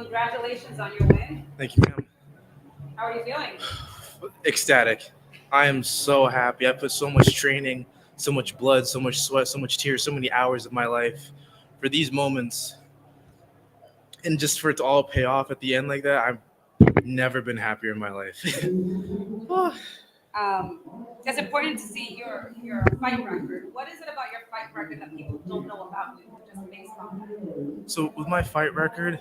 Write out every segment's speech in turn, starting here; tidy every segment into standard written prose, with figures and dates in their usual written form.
Congratulations on your win. Thank you, ma'am. How are you feeling? Ecstatic. I am so happy. I put so much training, so much blood, so much sweat, so much tears, so many hours of my life for these moments, and just for it to all pay off at the end like that. I've never been happier in my life. Oh. Um, it's important to see your fight record. What is it about your fight record that people don't know about you, just based on that? So with my fight record,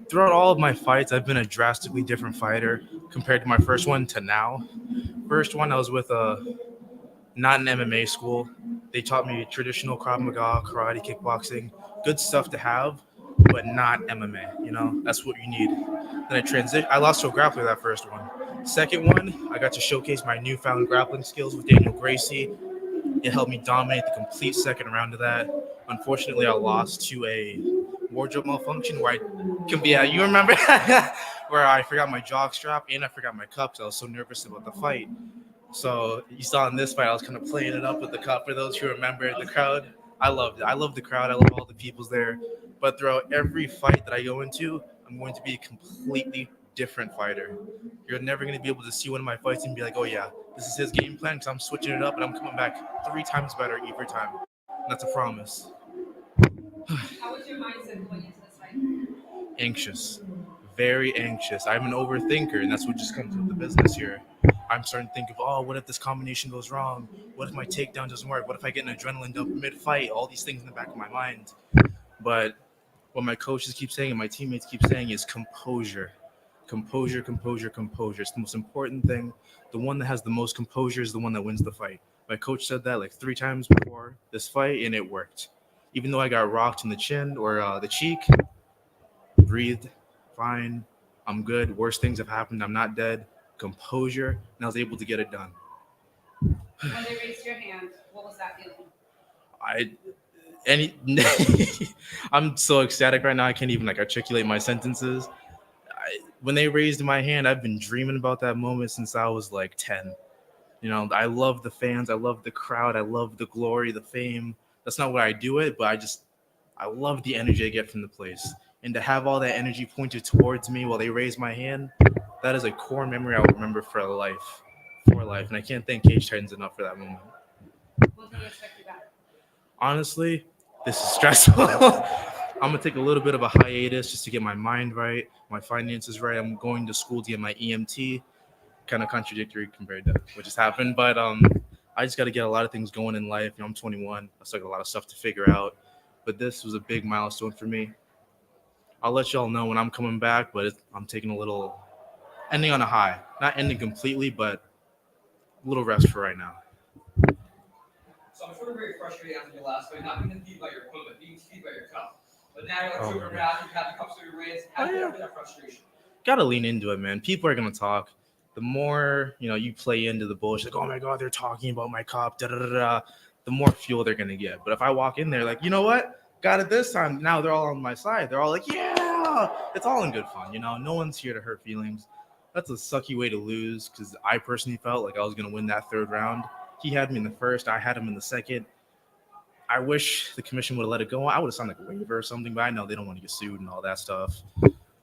throughout all of my fights, I've been a drastically different fighter compared to my first one to now. First one, I was with not an MMA school. They taught me traditional Krav Maga, karate, kickboxing, good stuff to have, but not MMA. That's what you need. Then I lost to a grappler that first one. Second one, I got to showcase my newfound grappling skills with Daniel Gracie. It helped me dominate the complete second round of that. Unfortunately, I lost to a wardrobe malfunction where you remember, where I forgot my jock strap and I forgot my cups. I was so nervous about the fight. So you saw in this fight, I was kind of playing it up with the cup for those who remember the crowd. I loved it. I love the crowd. I love all the people's there. But throughout every fight that I go into, I'm going to be a completely different fighter. You're never going to be able to see one of my fights and be like, oh yeah, this is his game plan because I'm switching it up and I'm coming back 3 times better every time. And that's a promise. How was your mindset going into this fight? Anxious. Very anxious. I'm an overthinker, and that's what just comes with the business here. I'm starting to think of, oh, what if this combination goes wrong? What if my takedown doesn't work? What if I get an adrenaline dump mid-fight? All these things in the back of my mind. But what my coaches keep saying and my teammates keep saying is composure. Composure, composure, composure. It's the most important thing. The one that has the most composure is the one that wins the fight. My coach said that like 3 times before this fight, and it worked. Even though I got rocked in the chin or the cheek, breathed, fine, I'm good. Worst things have happened. I'm not dead. Composure, and I was able to get it done. When they raised your hand, what was that feeling? I any I'm so ecstatic right now. I can't even like articulate my sentences. When they raised my hand, I've been dreaming about that moment since I was like 10. I love the fans. I love the crowd. I love the glory, the fame. That's not why I do it, but I love the energy I get from the place. And to have all that energy pointed towards me while they raise my hand, that is a core memory I will remember for life. For life. And I can't thank Cage Titans enough for that moment. When can we expect you back? Honestly, this is stressful. I'm going to take a little bit of a hiatus just to get my mind right, my finances right. I'm going to school to get my EMT. Kind of contradictory compared to what just happened. But I just got to get a lot of things going in life. I'm 21. I still got a lot of stuff to figure out. But this was a big milestone for me. I'll let y'all know when I'm coming back, but I'm taking a little ending on a high. Not ending completely, but a little rest for right now. So I'm sure you're very frustrated after your last fight, not being defeated by your opponent, but being defeated by your cup. But now you're like super mad, you have the cups to your wrist. How do you get that frustration? Gotta lean into it, man. People are gonna talk. The more you play into the bullshit, like, oh my god, they're talking about my cup, da da da da, the more fuel they're gonna get. But if I walk in there like, you know what, got it this time, now they're all on my side. They're all like, yeah, it's all in good fun. No one's here to hurt feelings. That's a sucky way to lose because I personally felt like I was gonna win that third round. He had me in the first, I had him in the second. I wish the commission would have let it go. I would have signed like a waiver or something, but I know they don't want to get sued and all that stuff.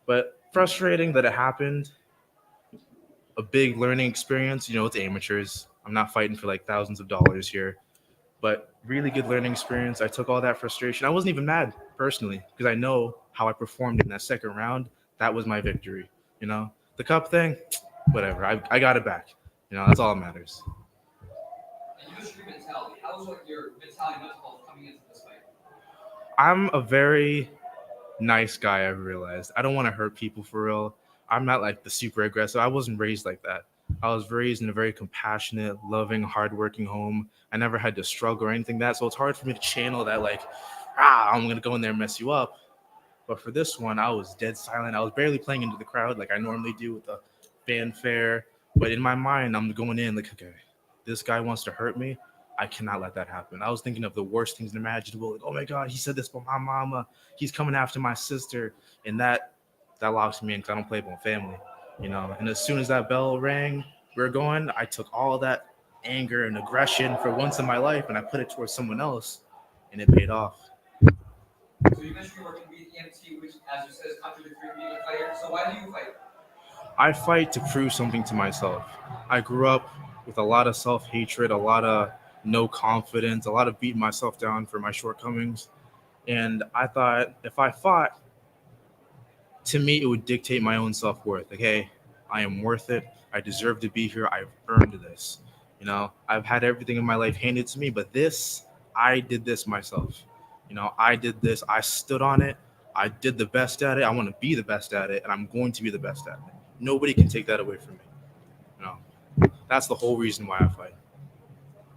But frustrating that it happened. A big learning experience. It's amateurs. I'm not fighting for like thousands of dollars here, but really good learning experience. I took all that frustration. I wasn't even mad personally because I know how I performed in that second round. That was my victory. The cup thing, whatever. I got it back. That's all that matters. And you mentioned your mentality. How was your mentality mental health coming into this fight? I'm a very nice guy. I've realized I don't want to hurt people for real. I'm not like the super aggressive. I wasn't raised like that. I was raised in a very compassionate, loving, hardworking home. I never had to struggle or anything like that. So it's hard for me to channel that like, I'm gonna go in there and mess you up. But for this one, I was dead silent. I was barely playing into the crowd like I normally do with the fanfare. But in my mind, I'm going in like, okay, this guy wants to hurt me. I cannot let that happen. I was thinking of the worst things imaginable. Like, oh my God, he said this about my mama. He's coming after my sister. And that locks me in because I don't play about family, And as soon as that bell rang, we were going, I took all that anger and aggression for once in my life and I put it towards someone else and it paid off. So you mentioned you were being EMT, which, as you said, is contradictory being a fighter. So why do you fight? I fight to prove something to myself. I grew up with a lot of self-hatred, a lot of no confidence, a lot of beating myself down for my shortcomings. And I thought if I fought, to me, it would dictate my own self-worth. Okay, I am worth it. I deserve to be here. I've earned this. I've had everything in my life handed to me, but this, I did this myself. I did this. I stood on it. I did the best at it. I want to be the best at it, and I'm going to be the best at it. Nobody can take that away from me. You that's the whole reason why I fight.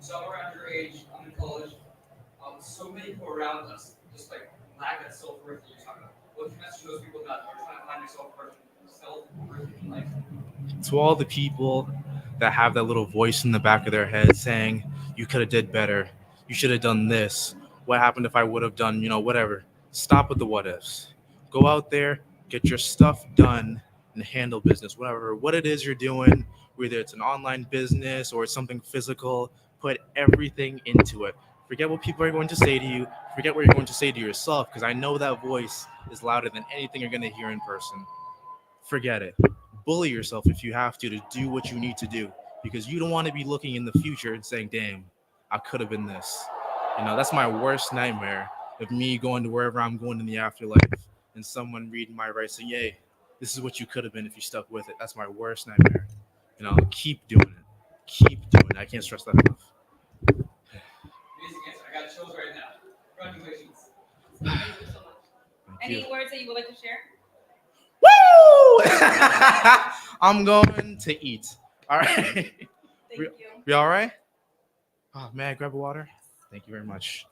So I'm around your age, I'm in college. So many people around us just like lack that self-worth that you're talking about. What do you message those people that are trying to find their self-worth in life? To all the people that have that little voice in the back of their head saying, you could have did better, you should have done this, what happened if I would have done, whatever. Stop with the what ifs. Go out there, get your stuff done, and handle business. Whatever what it is you're doing, whether it's an online business or it's something physical, put everything into it. Forget what people are going to say to you. Forget what you're going to say to yourself, because I know that voice is louder than anything you're going to hear in person. Forget it. Bully yourself if you have to do what you need to do, because you don't want to be looking in the future and saying, damn, I could have been this. That's my worst nightmare, of me going to wherever I'm going in the afterlife and someone reading my rights saying, yay, this is what you could have been if you stuck with it. That's my worst nightmare. Keep doing it. Keep doing it. I can't stress that enough. Amazing answer. I got chills right now. Congratulations. Thank you so much. Thank Any you. words that you would like to share? Woo! I'm going to eat. All right. Thank you. You all right? Oh, may I grab a water? Thank you very much.